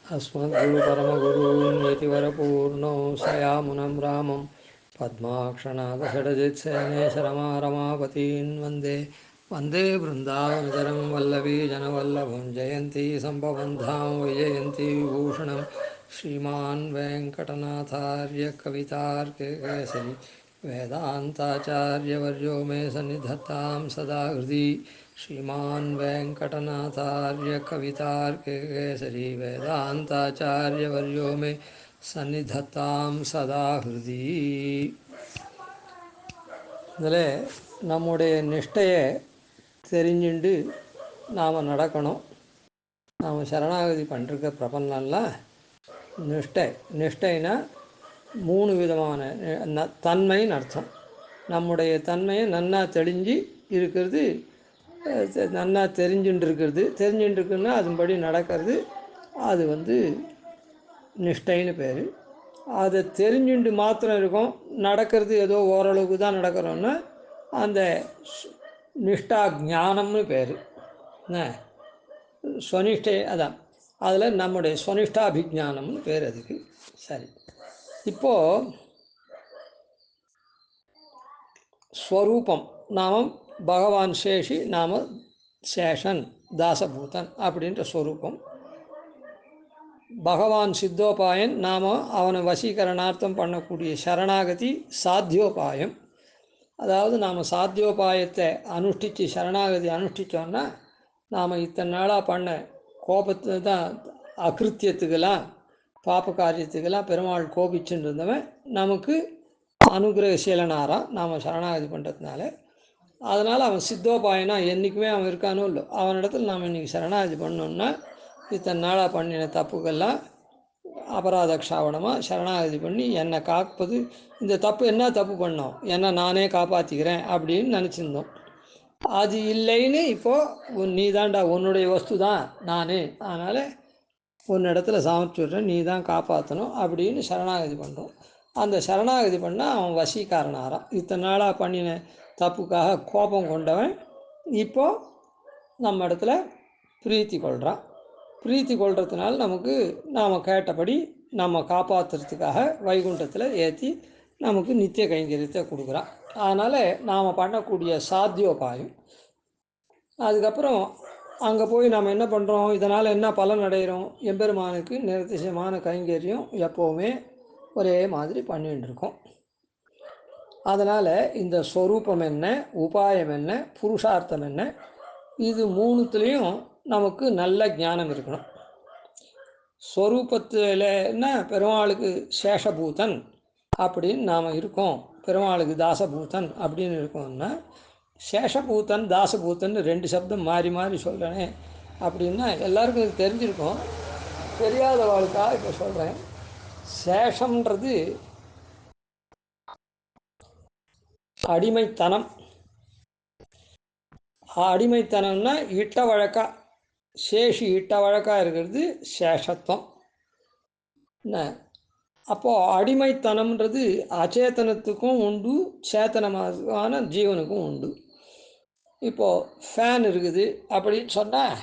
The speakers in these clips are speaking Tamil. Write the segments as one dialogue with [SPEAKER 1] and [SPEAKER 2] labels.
[SPEAKER 1] अस्मद्गुरुपरमगुरून् यतिवरपूर्णो शयामुनं रामं पद्माक्षनाथषडजित्सेनेशरमारमापतीन् वन्दे वन्दे वृन्दावनचरं वल्लवीजनवल्लभं जयन्ती सम्भवं धाम विजयन्ती विभूषणं श्रीमान् वेङ्कटनाथार्य कवितार्किकेसरी वेदान्ताचार्यवर्यो मे सन्निधत्तां सदा हृदि श्रीमान् वेङ्कटनाथार्य कवितार्किकेसरी वेदान्ताचार्यवर्यो मे सन्निधत्तां सदा हृदि. இதில் நம்முடைய நிஷ்டையை தெரிஞ்சுண்டு நாம் நடக்கணும். நாம் சரணாகதி பண்ணிருக்க பிரபன்னம்லாம் நிஷ்டைனா 3 விதமான தன்மைன்னு அர்த்தம். நம்முடைய தன்மையை நன்னா தெளிஞ்சு இருக்கிறது, நன்னா தெரிஞ்சுட்டு இருக்குன்னா அதன்படி நடக்கிறது, அது நிஷ்டைன்னு பேர். அதை தெரிஞ்சுண்டு மாத்திரம் இருக்கும், நடக்கிறது ஏதோ ஓரளவுக்கு தான் நடக்கிறோன்னா அந்த நிஷ்டா ஞானம்னு பேர். ஸ்வனிஷ்டை அதான், அதில் நம்முடைய ஸ்வனிஷ்டாபிஜானம்னு பேர் அதுக்கு. சரி, இப்போது ஸ்வரூபம் நாம் பகவான் சேஷி, நாம் சேஷன் தாசபூதன் அப்படின்ற ஸ்வரூபம். பகவான் சித்தோபாயன், நாம் அவனை வசீகரணார்த்தம் பண்ணக்கூடிய சரணாகதி சாத்தியோபாயம். அதாவது நாம் சாத்தியோபாயத்தை அனுஷ்டித்து சரணாகதி அனுஷ்டித்தோன்னா நாம் இத்தனை நாளாக பண்ண கோபத்தை தான் அகிருத்தியத்துக்கெல்லாம் பாப்ப காரியத்துக்கெல்லாம் பெருமாள் கோபிச்சுன்னு இருந்தவன் நமக்கு அனுகிரகசீலனாராம் நாம் சரணாகதி பண்ணுறதுனால. அதனால் அவன் சித்தோபாயனா என்றைக்குமே அவன் இருக்கானோ இல்லை, அவனிடத்தில் நாம் இன்றைக்கி சரணாகதி பண்ணோன்னா இத்தனை நாளாக பண்ணின தப்புக்கெல்லாம் அபராத க்ஷாவணமாக சரணாகதி பண்ணி என்னை காப்பது. இந்த தப்பு என்ன தப்பு பண்ணோம், என்னை நானே காப்பாற்றிக்கிறேன் அப்படின்னு நினச்சிருந்தோம். அது இல்லைன்னு இப்போது நீ தான்டா, உன்னுடைய வஸ்து தான் நான், அதனால் உன்னிடத்துல சாமர்த்திடுறேன், நீ தான் காப்பாற்றணும் அப்படின்னு சரணாகதி பண்ணுறோம். அந்த சரணாகதி பண்ணால் அவன் வசீகாரனாராம். இத்தனை நாளாக பண்ணின தப்புக்காக கோபம் கொண்டவன் இப்போது நம்ம இடத்துல பிரீத்தி கொள்கிறான். பிரீத்தி கொள்றதுனால நமக்கு நாம் கேட்டபடி நம்ம காப்பாற்றுறதுக்காக வைகுண்டத்தில் ஏற்றி நமக்கு நித்திய கைங்கரியத்தை கொடுக்குறான். அதனால் நாம் பண்ணக்கூடிய சாத்தியோபாயம். அதுக்கப்புறம் அங்கே போய் நாம் என்ன பண்ணுறோம், இதனால் என்ன பலன் அடைகிறோம், எம்பெருமானுக்கு நிரதிசயமான கைங்கரியம் எப்போவுமே ஒரே மாதிரி பண்ணிட்டு இருக்கோம். அதனால் இந்த ஸ்வரூபம் என்ன, உபாயம் என்ன, புருஷார்த்தம் என்ன, இது மூணுத்துலேயும் நமக்கு நல்ல ஞானம் இருக்கணும். ஸ்வரூபத்தில்னா பெருமாளுக்கு சேஷபூதன் அப்படின்னு நாம் இருக்கோம், பெருமாளுக்கு தாசபூதன் அப்படின்னு இருக்கோம்னா, சேஷபூதன் தாசபூதன் 2 சப்தம் மாறி மாறி சொல்கிறேனே அப்படின்னா எல்லாருக்கும் இது தெரிஞ்சிருக்கும். தெரியாதவாளுக்காக இப்போ சொல்கிறேன். சேஷம்ன்றது அடிமைத்தனம். அடிமைத்தனம்னா இட்ட வழக்கா, சேஷி இட்ட வழக்காக இருக்கிறது சேஷத்துவம். என்ன அப்போது அடிமைத்தனம்ன்றது அச்சேதனத்துக்கும் உண்டு, சேத்தனமான ஜீவனுக்கும் உண்டு. இப்போது ஃபேன் இருக்குது அப்படின்னு சொன்னால்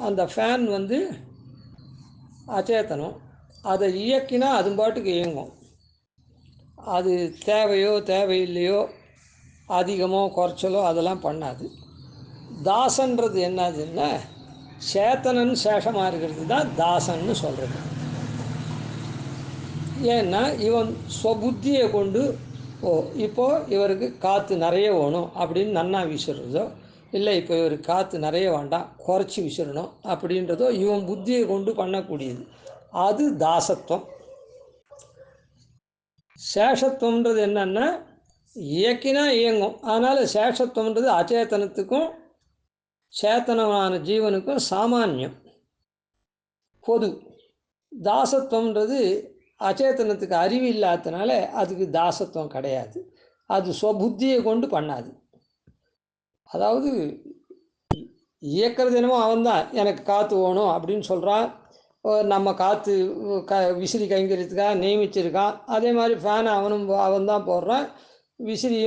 [SPEAKER 1] அந்த ஃபேன் அச்சேதனம், அதை இயக்கினா அது பாட்டுக்கு இயங்கும். அது தேவையோ தேவையில்லையோ அதிகமோ குறைச்சலோ அதெல்லாம் பண்ணாது. தாசன்றது என்னதுன்னா சேத்தனன் சேஷமாக இருக்கிறது தான் தாசன்னு சொல்கிறது. ஏன்னா இவன் ஸ்வபுத்தியை கொண்டு இப்போது இவருக்கு காற்று நிறைய வேணும் அப்படின்னு நன்னா விசிறதோ, இல்லை இப்போ இவருக்கு காற்று நிறைய வேண்டாம் குறைச்சி விசிறணும் அப்படின்றதோ இவன் புத்தியை கொண்டு பண்ணக்கூடியது, அது தாசத்துவம். சேஷத்துவம்ன்றது என்னன்னா இயக்கினா இயங்கும். அதனால் சேஷத்துவம்ன்றது அச்சேதனத்துக்கும் சேத்தனமான ஜீவனுக்கும் சாமானியம், பொது. தாசத்துவம்ன்றது அச்சேதனத்துக்கு அறிவு இல்லாததுனால அதுக்கு தாசத்துவம் கிடையாது, அது ஸ்வபுத்தியை கொண்டு பண்ணாது. அதாவது இயக்கிறது என்னமோ அவன்தான் எனக்கு காற்று வேணும் அப்படின்னு சொல்கிறான், நம்ம காற்று விசிறி கைங்கரியத்துக்காக நியமிச்சிருக்கான். அதே மாதிரி ஃபேனை அவன் தான் போடுறான், விசிறி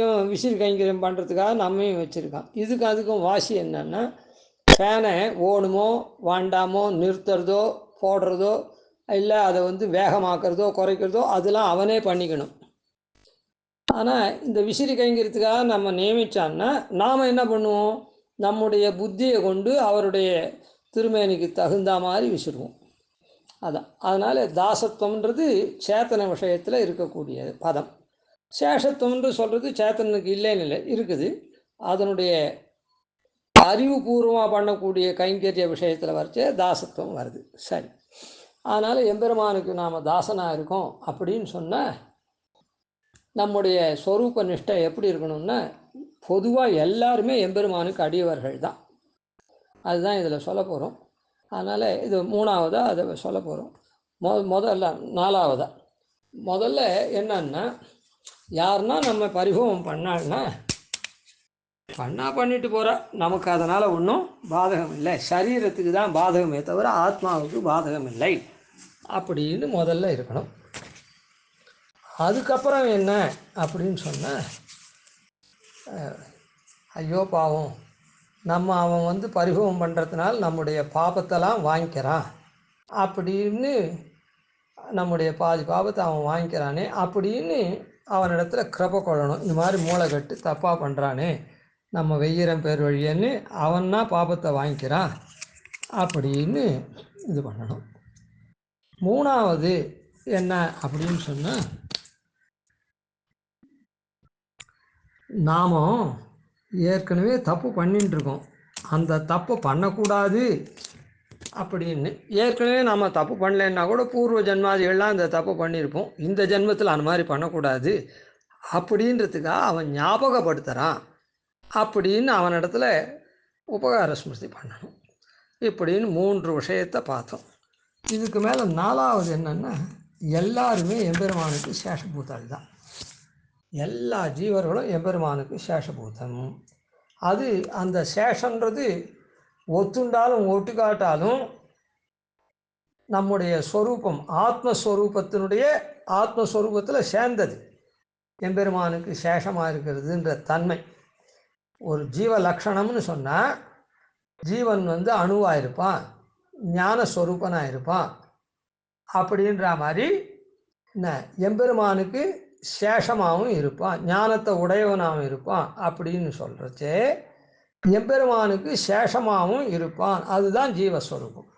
[SPEAKER 1] கைங்கரியம் பண்ணுறதுக்காக நம்மையும் வச்சுருக்கான். இதுக்கு அதுக்கும் வாசி என்னன்னா, ஃபேனை ஓணுமோ வேண்டாமோ நிறுத்துறதோ போடுறதோ இல்லை அதை வந்து வேகமாக்குறதோ குறைக்கிறதோ அதெல்லாம் அவனே பண்ணிக்கணும். ஆனால் இந்த விசிறி கைங்கிறதுக்காக நம்ம நியமித்தான்னா நாம் என்ன பண்ணுவோம், நம்முடைய புத்தியை கொண்டு அவருடைய திருமேனிக்கு தகுந்த மாதிரி விசிறுவோம். அதான் அதனால் தாசத்துவம்ன்றது சேத்தன விஷயத்தில் இருக்கக்கூடிய பதம். சேஷத்துவம்னு சொல்கிறது சேத்தனுக்கு இல்லைன்னு இல்லை, இருக்குது. அதனுடைய அறிவுபூர்வமாக பண்ணக்கூடிய கைங்கரிய விஷயத்தில் வரைச்சே தாசத்துவம் வருது. சரி, அதனால் எம்பெருமானுக்கு நாம் தாசனாக இருக்கோம் அப்படின்னு சொன்னால் நம்முடைய ஸ்வரூப நிஷ்டை எப்படி இருக்கணும்னா, பொதுவாக எல்லாருமே எம்பெருமானுக்கு அடியவர்கள் தான். அதுதான் இதில் சொல்ல போகிறோம். அதனால் இது மூணாவதாக அதை சொல்ல போகிறோம். முதல்ல நாலாவதாக முதல்ல என்னன்னா, யாருன்னா நம்ம பரிபவம் பண்ணான்னா பண்ணிட்டு போகிறா, நமக்கு அதனால் ஒன்றும் பாதகம் இல்லை. சரீரத்துக்கு தான் பாதகமே தவிர ஆத்மாவுக்கு பாதகம் இல்லை அப்படின்னு முதல்ல இருக்கணும். அதுக்கப்புறம் என்ன அப்படின்னு சொன்னால், ஐயோ பாவம், அவன் வந்து பரிபவம் பண்ணுறதுனால நம்முடைய பாபத்தெல்லாம் வாங்கிக்கிறான் அப்படின்னு, நம்முடைய பாதி பாபத்தை அவன் வாங்கிக்கிறானே அப்படின்னு அவனிடத்துல கிருபை கொள்ளணும். இந்த மாதிரி மூளை கட்டு தப்பாக பண்ணுறானே, நம்ம வெய்யிரம் பேர் வழியன்னு அவன்னா பாபத்தை வாங்கிக்கிறான் அப்படின்னு இது பண்ணணும். மூணாவது என்ன அப்படின்னு சொன்னால், நாம் ஏற்கனவே தப்பு பண்ணிட்டுருக்கோம், அந்த தப்பை பண்ணக்கூடாது அப்படின்னு. ஏற்கனவே நாம் தப்பு பண்ணலைன்னா கூட பூர்வ ஜென்மாதிகள்லாம் அந்த தப்பு பண்ணியிருப்போம், இந்த ஜென்மத்தில் அந்த மாதிரி பண்ணக்கூடாது அப்படின்றதுக்காக அவன் ஞாபகப்படுத்துகிறான் அப்படின்னு அவனிடத்துல உபகார ஸ்மிருதி பண்ணணும். இப்படின்னு 3 விஷயத்தை பார்த்தோம். இதுக்கு மேலே நாலாவது என்னென்னா, எல்லாருமே எம்பெருமானுக்கு சேஷபூதாள் தான். எல்லா ஜீவர்களும் எம்பெருமானுக்கு சேஷபூதம். அது அந்த சேஷன்றது ஒத்துண்டாலும் ஒட்டுக்காட்டாலும் நம்முடைய ஸ்வரூபம் ஆத்மஸ்வரூபத்தில் சேர்ந்தது எம்பெருமானுக்கு சேஷமாக இருக்கிறதுன்ற தன்மை. ஒரு ஜீவ லக்ஷணம்னு சொன்னால், ஜீவன் வந்து அணுவாக இருப்பான், ஞானஸ்வரூபனாக இருப்பான் அப்படின்ற மாதிரி என்ன, எம்பெருமானுக்கு சேஷமாகவும் இருப்பான், ஞானத்தை உடையவனாகவும் இருப்பான் அப்படின்னு சொல்கிறச்சே எம்பெருமானுக்கு சேஷமாகவும் இருப்பான். அதுதான் ஜீவஸ்வரூபம்.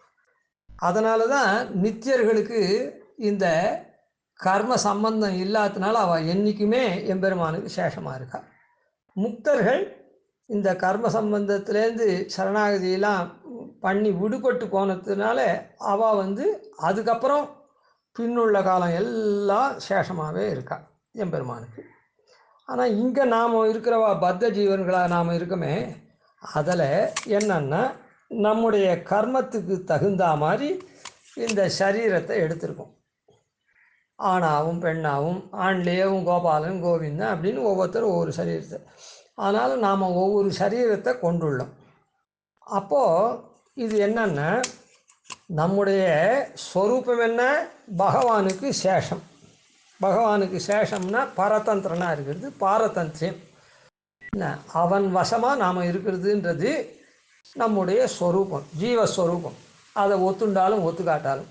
[SPEAKER 1] அதனால தான் நித்தியர்களுக்கு இந்த கர்ம சம்பந்தம் இல்லாததுனால அவள் என்றைக்குமே எம்பெருமானுக்கு சேஷமாக இருக்கா. முக்தர்கள் இந்த கர்ம சம்பந்தத்திலேருந்து சரணாகதியெல்லாம் பண்ணி விடுபட்டு போனதுனால அவள் வந்து அதுக்கப்புறம் பின்னுள்ள காலம் எல்லாம் சேஷமாகவே இருக்கா எம்பெருமானுக்கு. ஆனால் இங்கே நாம் இருக்கிறவா பத்த ஜீவன்களாக நாம் இருக்கமே, அதில் என்னன்னா நம்முடைய கர்மத்துக்கு தகுந்த மாதிரி இந்த சரீரத்தை எடுத்திருக்கோம். ஆணாவும் பெண்ணாவும், ஆண்லேயும் கோபாலன் கோவிந்தன் அப்படின்னு ஒவ்வொருத்தரும் ஒவ்வொரு சரீரத்தை, ஆனாலும் நாம் ஒவ்வொரு சரீரத்தை கொண்டுள்ளோம். அப்போது இது என்னன்னா, நம்முடைய ஸ்வரூபம் என்ன, பகவானுக்கு சேஷம். பகவானுக்கு சேஷம்னா பரதந்திரனாக இருக்கிறது, பாரதந்திரியம். அவன் வசமாக நாம் இருக்கிறதுன்றது நம்முடைய ஸ்வரூபம், ஜீவஸ்வரூபம். அதை ஒத்துண்டாலும் ஒத்துக்காட்டாலும்,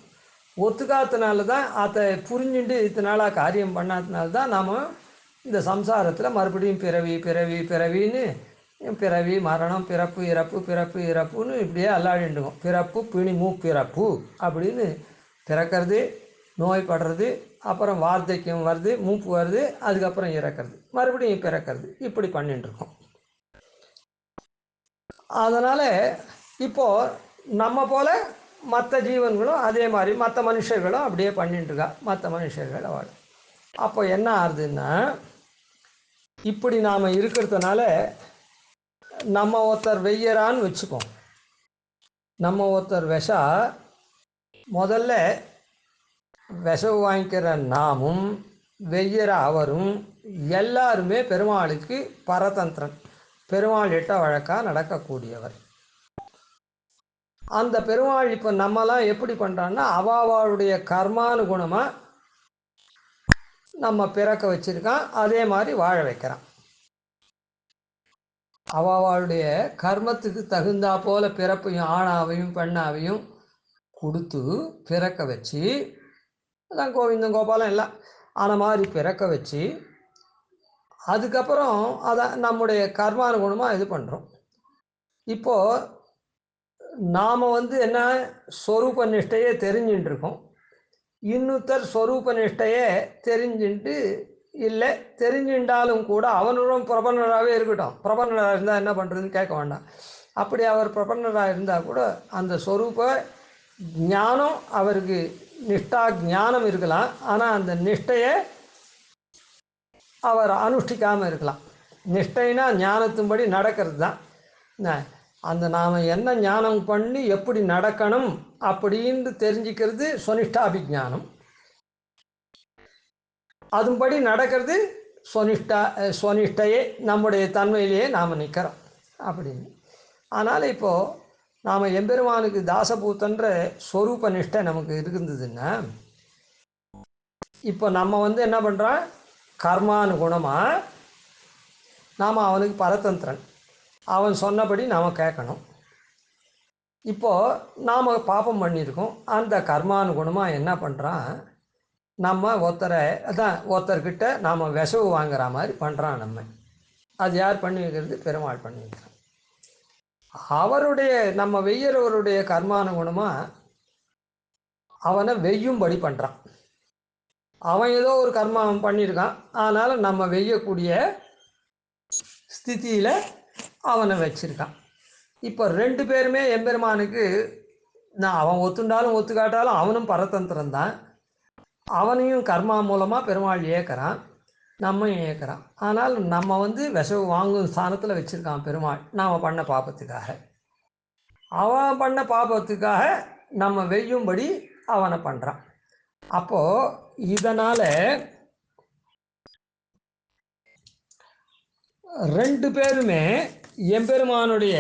[SPEAKER 1] ஒத்துக்காதனால தான், அதை புரிஞ்சுட்டு இத்தனாளாக காரியம் பண்ணாதனால தான் நாம் இந்த சம்சாரத்தில் மறுபடியும் பிறவின்னு பிறவி மரணம், பிறப்பு இறப்பு, பிறப்பு இறப்புன்னு இப்படியே அல்லாடிட்டுவோம். பிறப்பு பிணி மூப்பிறப்பு அப்படின்னு பிறக்கிறது, நோய்படுறது, அப்புறம் வார்த்தைக்கும் வருது, மூப்பு வருது, அதுக்கப்புறம் இறக்கிறது, மறுபடியும் பிறக்கிறது, இப்படி பண்ணிட்டுருக்கோம். அதனால் இப்போது நம்ம போல் மற்ற ஜீவன்களும் அதே மாதிரி மற்ற மனுஷர்களும் அப்படியே பண்ணிட்டுருக்கா. மற்ற மனுஷர்கள் அவள் அப்போ என்ன ஆகுதுன்னா, இப்படி நாம் இருக்கிறதுனால நம்ம ஒருத்தர் வெய்யறான்னு வச்சுப்போம். நம்ம ஒருத்தர் விஷா, முதல்ல விஷவு வாங்கிக்கிற நாமும் வெய்யற அவரும் எல்லாருமே பெருமாளுக்கு பரதந்திரன், பெருமாள் இட்ட வழக்காக நடக்கக்கூடியவர். அந்த பெருமாள் இப்போ நம்மலாம் எப்படி பண்ணுறான்னா, அவாவாளுடைய கர்மானுகுணமாக நம்ம பிறக்க வச்சிருக்கான், அதே மாதிரி வாழ வைக்கிறான். அவாவாளுடைய கர்மத்துக்கு தகுந்தா போல பிறப்பையும் ஆணாவையும் பெண்ணாவையும் கொடுத்து பிறக்க வச்சு, அதான் கோவிந்தன் கோபாலம் எல்லாம் ஆன மாதிரி பிறக்க வச்சு, அதுக்கப்புறம் அதை நம்முடைய கர்மானுகுணமாக இது பண்ணுறோம். இப்போது நாம் என்ன ஸ்வரூப நிஷ்டையே தெரிஞ்சுட்டு இருக்கோம். இன்னொருத்தர் ஸ்வரூப நிஷ்டையே தெரிஞ்சுட்டு இல்லை, தெரிஞ்சுட்டாலும் கூட அவனுடன் பிரபன்னராகவே இருக்கட்டும். பிரபன்னராக இருந்தால் என்ன பண்ணுறதுன்னு கேட்க வேண்டாம். அப்படி அவர் பிரபன்னராக இருந்தால் கூட அந்த ஸ்வரூப ஞானம் அவருக்கு நிஷ்டா ஞானம் இருக்கலாம். ஆனால் அந்த நிஷ்டையை அவர் அனுஷ்டிக்காமல் இருக்கலாம். நிஷ்டைனா ஞானத்தின்படி நடக்கிறது தான். அந்த நாம் என்ன ஞானம் பண்ணி எப்படி நடக்கணும் அப்படின்னு தெரிஞ்சுக்கிறது ஸ்வனிஷ்டாபிஜானம். அதுபடி நடக்கிறது ஸ்வனிஷ்டையே, நம்முடைய தன்மையிலேயே நாம் நிற்கிறோம் அப்படின்னு. அதனால் இப்போது நாம் எம்பெருமானுக்கு தாசபூத்தன்ற ஸ்வரூப நிஷ்டை நமக்கு இருந்ததுன்னா, இப்போ நம்ம என்ன பண்ணுறோம், கர்மானுகுணமாக நாம் அவனுக்கு பரதந்திரன், அவன் சொன்னபடி நாம் கேட்கணும். இப்போது நாம் பாப்பம் பண்ணியிருக்கோம். அந்த கர்மானுகுணமாக என்ன பண்ணுறான், நம்ம ஒருத்தர்கிட்ட நாம் விசவு வாங்குற மாதிரி பண்ணுறான். அது யார் பண்ணி வைக்கிறது? பெருமாள் பண்ணி வைக்கிறான். அவருடைய நம்ம வெய்யறவருடைய கர்மானுகுணமாக அவனை வெய்யும்படி பண்ணுறான். அவன் ஏதோ ஒரு கர்மாவன் பண்ணியிருக்கான், அதனால் நம்ம வெய்யக்கூடிய ஸ்திதியில் அவனை வச்சிருக்கான். இப்போ ரெண்டு பேருமே எம்பெருமானுக்கு அவன் ஒத்துண்டாலும் ஒத்துக்காட்டாலும் அவனும் பரதந்திரம் தான். அவனையும் கர்மா மூலமாக பெருமாள் ஏற்கிறான், நம்ம ஏற்கிறான். ஆனால் நம்ம விசவு வாங்கும் ஸ்தானத்தில் வச்சுருக்கான் பெருமாள், நாம் பண்ண பாபத்துக்காக. அவன் பண்ண பாபத்துக்காக நம்ம வெய்யும்படி அவனை பண்ணுறான். அப்போது இதனால் ரெண்டு பேருமே எம்பெருமானுடைய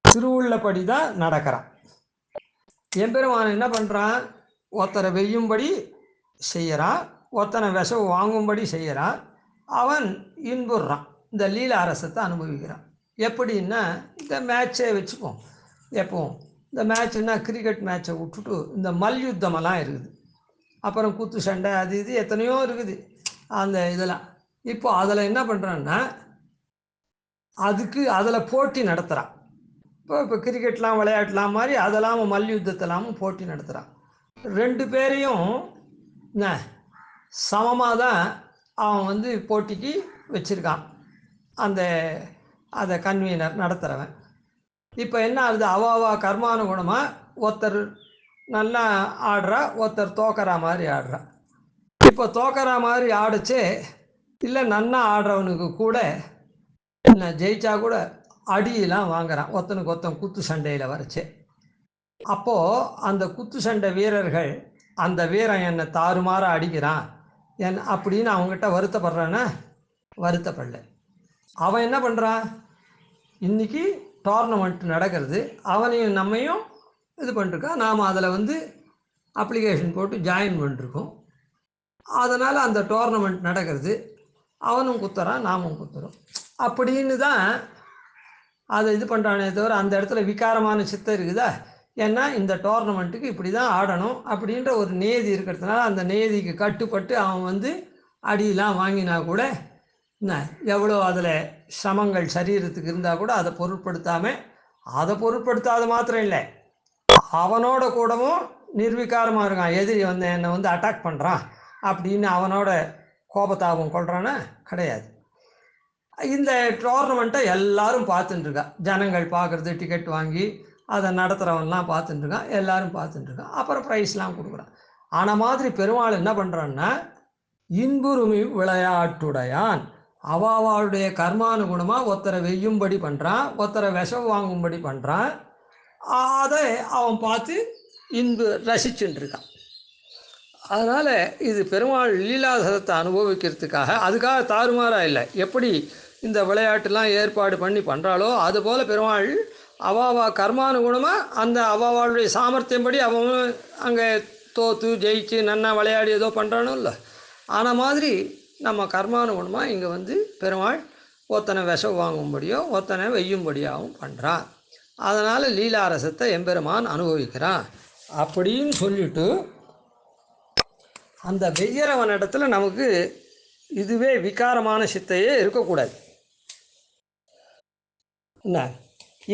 [SPEAKER 1] திருவுள்ளப்படி தான் நடக்கிறான். எம்பெருமான் என்ன பண்ணுறான், ஒருத்தரை வெய்யும்படி செய்கிறான், ஒருத்தனை விசவு வாங்கும்படி செய்கிறான். அவன் இன்புறான், இந்த லீலாரசத்தை அனுபவிக்கிறான். எப்படின்னா, இந்த மேட்சே வச்சுப்போம். எப்போவும் இந்த மேட்ச்னா கிரிக்கெட் மேட்சை விட்டுட்டு இந்த மல்யுத்தமெல்லாம் இருக்குது, அப்புறம் குத்து சண்டை, அது இது எத்தனையோ இருக்குது அந்த இதெல்லாம். இப்போ அதில் என்ன பண்ணுறான்னா, அதில் போட்டி நடத்துகிறான். இப்போ கிரிக்கெட்லாம் விளையாடலாம் மாதிரி அதெல்லாம் மல்யுத்தத்தெல்லாமும் போட்டி நடத்துகிறான். ரெண்டு பேரையும் சமமாக தான் அவன் போட்டிக்கு வச்சுருக்கான், அதை கன்வீனர் நடத்துகிறவன். இப்போ என்ன ஆகுது, அவாவா கர்மானுகுணமாக ஒருத்தர் நல்லா ஆடுறா, ஒருத்தர் தோக்கறா மாதிரி ஆடுறா. இப்போ தோக்கறா மாதிரி ஆடிச்சே இல்லை, நன்னா ஆடுறவனுக்கு கூட ஜெயிச்சா கூட அடியெல்லாம் வாங்குறான், ஒருத்தனுக்கு ஒருத்தன் குத்து சண்டையில் வரைச்சே. அப்போது அந்த குத்து சண்டை வீரர்கள் அந்த வீரன் என்னை தாறுமாற அடிக்கிறான் அப்படின்னு அவங்ககிட்ட வருத்தப்படுறான்னா, வருத்தப்படல. அவன் என்ன பண்ணுறான், இன்றைக்கி டோர்னமெண்ட் நடக்கிறது, அவனையும் நம்மையும் இது பண்ணிருக்கான். நாம் அதில் அப்ளிகேஷன் போட்டு ஜாயின் பண்ணிருக்கோம். அதனால் அந்த டோர்னமெண்ட் நடக்கிறது, அவனும் குத்துறான், நாமும் குத்துறோம். அப்படின்னு தான் அதை இது பண்ணுறானே தவிர அந்த இடத்துல விகாரமான சித்தம் இருக்குதா? ஏன்னா இந்த டோர்னமெண்ட்டுக்கு இப்படி தான் ஆடணும் அப்படின்ற ஒரு நேதி இருக்கிறதுனால அந்த நேதிக்கு கட்டுப்பட்டு அவன் அடியெலாம் வாங்கினா கூட எவ்வளோ அதில் சிரமங்கள் சரீரத்துக்கு இருந்தால் கூட அதை பொருட்படுத்தாத மாத்திரம் இல்லை, அவனோட கூடவும் நிர்விகாரமாக இருக்கான். எதிரி என்னை அட்டாக் பண்ணுறான் அப்படின்னு அவனோட கோபத்தாபம் கொள்கிறான்னா கிடையாது. இந்த டோர்னமெண்ட்டை எல்லாரும் பார்த்துட்டுருக்கா, ஜனங்கள் பார்க்குறது, டிக்கெட் வாங்கி அதை நடத்துகிறவன்லாம் பார்த்துட்டுருக்கான், எல்லோரும் பார்த்துட்டுருக்கான். அப்புறம் ப்ரைஸ்லாம் கொடுக்குறான். ஆனால் மாதிரி பெருமாள் என்ன பண்ணுறான்னா, இன்புரிமை விளையாட்டுடையான், அவாவாளுடைய கர்மானுகுணமாக ஒருத்தரை வெய்யும்படி பண்ணுறான், ஒருத்தரை விஷம் வாங்கும்படி பண்ணுறான். அதை அவன் பார்த்து ரசிச்சுட்டுருக்கான். அதனால் இது பெருமாள் லீலாதரத்தை அனுபவிக்கிறதுக்காக, அதுக்காக தாறுமாறாக இல்லை. எப்படி இந்த விளையாட்டுலாம் ஏற்பாடு பண்ணி பண்ணுறாளோ அதுபோல் பெருமாள் அவாவா கர்மானுகுணமாக அந்த அவாவாளுடைய சாமர்த்தியம்படி அவன் அங்கே தோற்று ஜெயிச்சு நன்னா விளையாடி ஏதோ பண்ணுறானோ இல்லை, ஆன மாதிரி நம்ம கர்மானுகுணமாக இங்கே பெருமாள் ஒருத்தனை விஷம் வாங்கும்படியோ ஒருத்தனை வெய்யும்படியாகவும் பண்ணுறான். அதனால் லீலாரசத்தை எம்பெருமான் அனுபவிக்கிறான் அப்படின்னு சொல்லிட்டு அந்த வெய்யறவனிடத்துல நமக்கு இதுவே விகாரமான சித்தையே இருக்கக்கூடாது. என்ன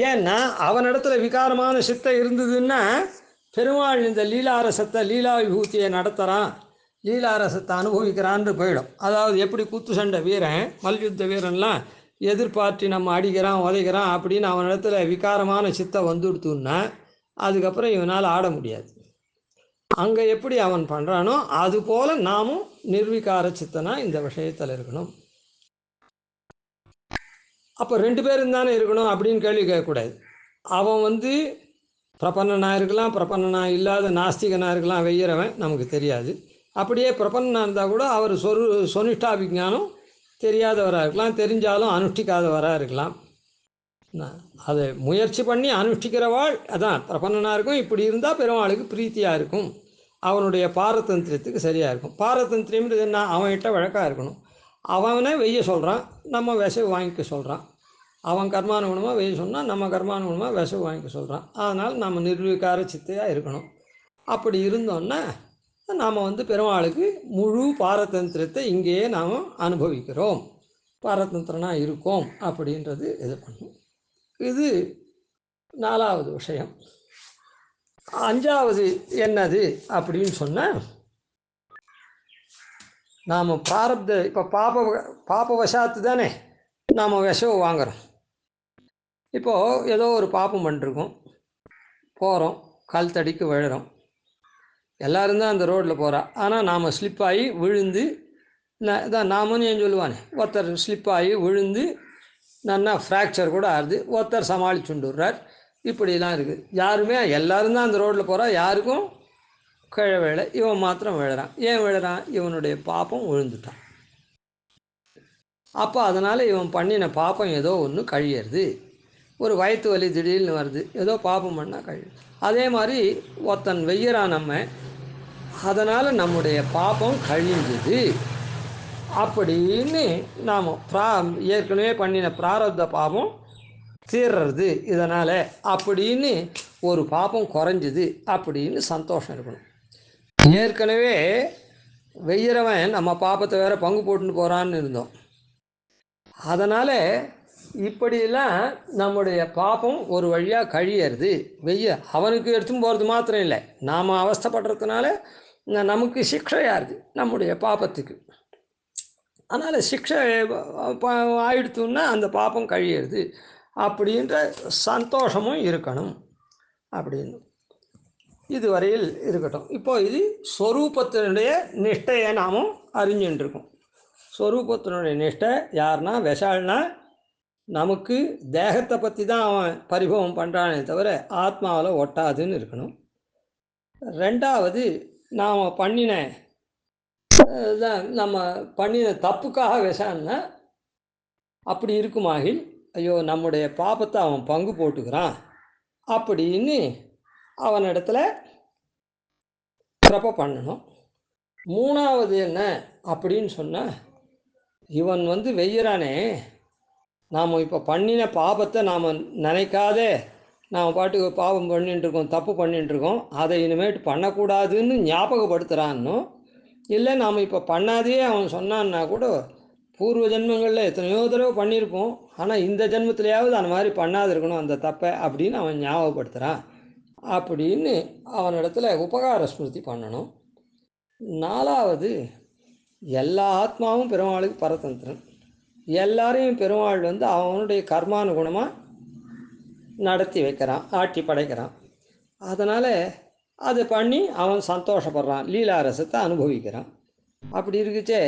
[SPEAKER 1] ஏன்னா அவனிடத்துல விகாரமான சித்தை இருந்ததுன்னா பெருமாள் இந்த லீலாரசத்தை லீலா விபூதியை நடத்துகிறான், லீலாரசத்தை அனுபவிக்கிறான்னு போயிடும். அதாவது எப்படி குத்து சண்டை வீரன் மல்யுத்த வீரன்லாம் எதிர்பார்த்து நம்ம அடிக்கிறான் உதைக்கிறான் அப்படின்னு அவனிடத்துல விகாரமான சித்தை வந்துடுத்துன்னா அதுக்கப்புறம் இவனால் ஆட முடியாது. அங்கே எப்படி அவன் பண்ணுறானோ அதுபோல் நாமும் நிர்விகார சித்தனா இந்த விஷயத்தில் இருக்கணும். அப்போ 2 பேரும் தானே இருக்கணும் அப்படின்னு கேள்வி கேட்கக்கூடாது. அவன் பிரபன்னனாக இருக்கலாம், பிரபன்னனாக இல்லாத நாஸ்திகனாக இருக்கலாம், வெய்யறவன் நமக்கு தெரியாது. அப்படியே பிரபன்னனாக இருந்தால் கூட அவர் சொனிஷ்டா விஞ்ஞானம் தெரியாதவராக இருக்கலாம், தெரிஞ்சாலும் அனுஷ்டிக்காதவராக இருக்கலாம். அதை முயற்சி பண்ணி அனுஷ்டிக்கிறவாள் அதான் பிரபன்னனாக இருக்கும். இப்படி இருந்தால் பெருமாளுக்கு பிரீத்தியாக இருக்கும், அவனுடைய பாரதந்திரியத்துக்கு சரியாக இருக்கும். பாரதந்திரியம்ன்றது என்ன? அவன்கிட்ட வழக்காக இருக்கணும். அவனை வெய்ய சொல்கிறான், நம்ம விசவு வாங்கிக்க சொல்கிறான். அவன் கர்மானுகுணமாக வெய்ய சொன்னால் நம்ம கர்மானுகுணமாக விசவு வாங்கிக்க சொல்கிறான். அதனால் நம்ம நிர்விகார சித்தையாக இருக்கணும். அப்படி இருந்தோன்னா நாம் பெருமாளுக்கு முழு பாரதந்திரத்தை இங்கேயே நாம் அனுபவிக்கிறோம், பாரதந்திரனாக இருக்கோம் அப்படின்றது இது பண்ணும். இது 4வது விஷயம். 5வது என்னது அப்படின்னு சொன்னால், நாம் பிராரப்த இப்போ பாப வசாத்து தானே நாம் விஷவை வாங்குகிறோம். இப்போது ஏதோ ஒரு பாப்பம் பண்ணிருக்கோம், போகிறோம், கல் தடிக்கு விழுறோம். எல்லோரும் தான் அந்த ரோட்டில் போகிறா. ஆனால் நாம் ஸ்லிப்பாகி விழுந்து இதான் நாமன்னு ஏன் சொல்லுவானே, ஒருத்தர் ஸ்லிப்பாகி விழுந்து நல்லா ஃப்ராக்சர் கூட ஆகுது, ஒருத்தர் சமாளிச்சுண்டுறார். இப்படிலாம் இருக்குது. யாருமே எல்லோரும் தான் அந்த ரோட்டில் போகிறா, யாருக்கும் கீழே விழ, இவன் மாத்திரம் விழுறான். ஏன் விழுறான்? இவனுடைய பாப்பம் விழுந்துட்டான். அப்போ அதனால் இவன் பண்ணின பாப்பம் ஏதோ ஒன்று கழியறது. ஒரு வயிற்று வலி திடீர்னு வருது, ஏதோ பாப்பம் பண்ணால் கழியும். அதே மாதிரி ஒருத்தன் வெய்யறான் நம்ம, அதனால் நம்முடைய பாப்பம் கழிஞ்சது அப்படின்னு நாம் ஏற்கனவே பண்ணின பிராரப்த பாபம் தீர்றது இதனால் அப்படின்னு ஒரு பாப்பம் குறைஞ்சிது அப்படின்னு சந்தோஷம் இருக்கணும். ஏற்கனவே வெய்யறவன் நம்ம பாப்பத்தை வேற பங்கு போட்டுன்னு போகிறான்னு இருந்தோம். அதனால் இப்படியெல்லாம் நம்முடைய பாப்பம் ஒரு வழியாக கழியறது. அவனுக்கு எடுத்துன்னு போகிறது மாத்திரம் இல்லை, நாம் அவஸ்தைப்படுறதுனால நமக்கு சிக்ஷையாகுது நம்முடைய பாப்பத்துக்கு. அதனால் சிக்ஷை ஆயிடுத்துன்னா அந்த பாப்பம் கழியறது அப்படின்ற சந்தோஷமும் இருக்கணும் அப்படின்னு இதுவரையில் இருக்கட்டும். இப்போது இது ஸ்வரூபத்தினுடைய நிஷ்டையை நாமும் அறிஞ்சுட்டுருக்கோம். ஸ்வரூபத்தினுடைய நிஷ்டை யாருன்னா விஷால்னா நமக்கு தேகத்தை பற்றி தான் அவன் பரிபவம் பண்ணுறானே தவிர ஆத்மாவில் ஒட்டாதுன்னு இருக்கணும். 2வது நாம் பண்ணின நம்ம பண்ணின தப்புக்காக விஷான்னா அப்படி இருக்குமாகில் ஐயோ நம்முடைய பாப்பத்தை அவன் பங்கு போட்டுக்கிறான் அப்படின்னு அவனிடத்துல கிருபை பண்ணணும். 3வது என்ன அப்படின்னு சொன்னால், இவன் வெய்யறானே, நாம் இப்போ பண்ணின பாபத்தை நாம் நினைக்காதே நாம் பாட்டுக்கு பாவம் பண்ணிட்டுருக்கோம், தப்பு பண்ணிட்டுருக்கோம், அதை இனிமேட்டு பண்ணக்கூடாதுன்னு ஞாபகப்படுத்துகிறான்னு. இல்லை நாம் இப்போ பண்ணாதே அவன் சொன்னான்னா கூட பூர்வ ஜென்மங்களில் எத்தனையோ தடவை பண்ணியிருப்போம், ஆனால் இந்த ஜென்மத்திலேயாவது அந்த மாதிரி பண்ணாது இருக்கணும் அந்த தப்பை அப்படின்னு அவன் ஞாபகப்படுத்துகிறான் அப்படின்னு அவனிடத்துல உபகார ஸ்மிருதி பண்ணணும். 4வது எல்லா ஆத்மாவும் பெருமாளுக்கு பரதந்திரன். எல்லாரையும் பெருமாள் அவனுடைய கர்மானுகுணமாக நடத்தி வைக்கிறான், ஆட்டி படைக்கிறான். அதனால் அதை பண்ணி அவன் சந்தோஷப்படுறான், லீலாரசத்தை அனுபவிக்கிறான். அப்படி இருக்குச்சே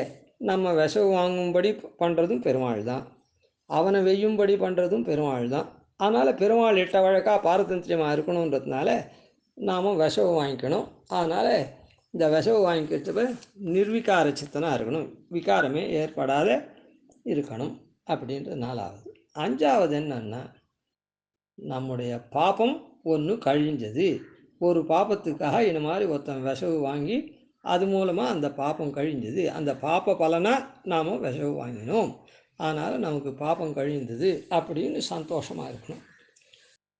[SPEAKER 1] நம்ம விஷவு வாங்கும்படி பண்ணுறதும் பெருமாள் தான், அவனை வெய்யும்படி பண்ணுறதும் பெருமாள் தான். அதனால் பெருமாள் இட்ட வழக்காக பாரதந்திரியமாக இருக்கணுன்றதுனால நாம் விஷவு வாங்கிக்கணும். அதனால் இந்த விஷவு வாங்கிக்கிறதுக்கு நிர்விகார சித்தனாக இருக்கணும், விகாரமே ஏற்படாத இருக்கணும் அப்படின்றது 4வது. 5வது என்னன்னா, நம்முடைய பாப்பம் ஒன்று கழிஞ்சது. ஒரு பாப்பத்துக்காக இந்த மாதிரி ஒருத்தன் விஷவு வாங்கி அது மூலமாக அந்த பாப்பம் கழிஞ்சது, அந்த பாப்ப பலனாக நாம் விஷவு வாங்கினோம், அதனால் நமக்கு பாப்பம் கழிந்தது அப்படின்னு சந்தோஷமாக இருக்கணும்.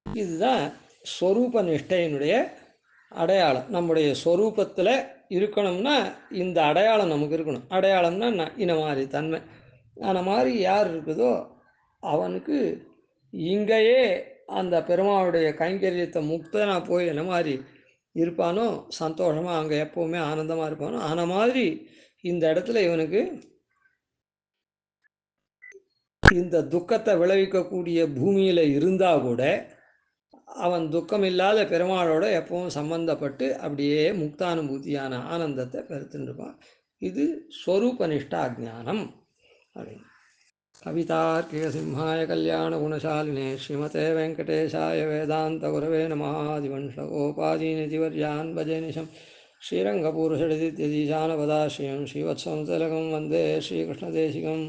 [SPEAKER 1] இதுதான் ஸ்வரூப நிஷ்டையினுடைய அடையாளம் நம்முடைய ஸ்வரூபத்தில் இருக்கணும்னா இந்த அடையாளம் நமக்கு இருக்கணும். அடையாளம்னா இந்த மாதிரி தன்மை அந்த மாதிரி யார் இருக்குதோ அவனுக்கு இங்கேயே அந்த பெருமாளுடைய கைங்கரியத்தை முக்தனா போய் என்ன மாதிரி இருப்பானோ சந்தோஷமாக அங்கே எப்போவுமே ஆனந்தமாக இருப்பானோ அந்த மாதிரி இந்த இடத்துல இவனுக்கு இந்த துக்கத்தை விளைவிக்கக்கூடிய பூமியில் இருந்தால் கூட அவன் துக்கம் இல்லாத பெருமாளோட எப்பவும் சம்பந்தப்பட்டு அப்படியே முக்தானுபூதியான ஆனந்தத்தை பெருத்துருப்பான். இது ஸ்வரூபனிஷ்டா ஞானம் அப்படின்னு. கவிதார்க்கிக சிம்ஹாய கல்யாண குணசாலினே ஸ்ரீமதே வெங்கடேஷாய வேதாந்த குரவே நமஹாதிவம்சகோபாதீனிதிவர்யான் பஜேனிஷம் ஸ்ரீரங்கபூருஷடிதித்யதீசானபதாஸ்ரீயம் ஸ்ரீவத்சவந்தலகம் வந்தே ஸ்ரீகிருஷ்ணதேசிகம்.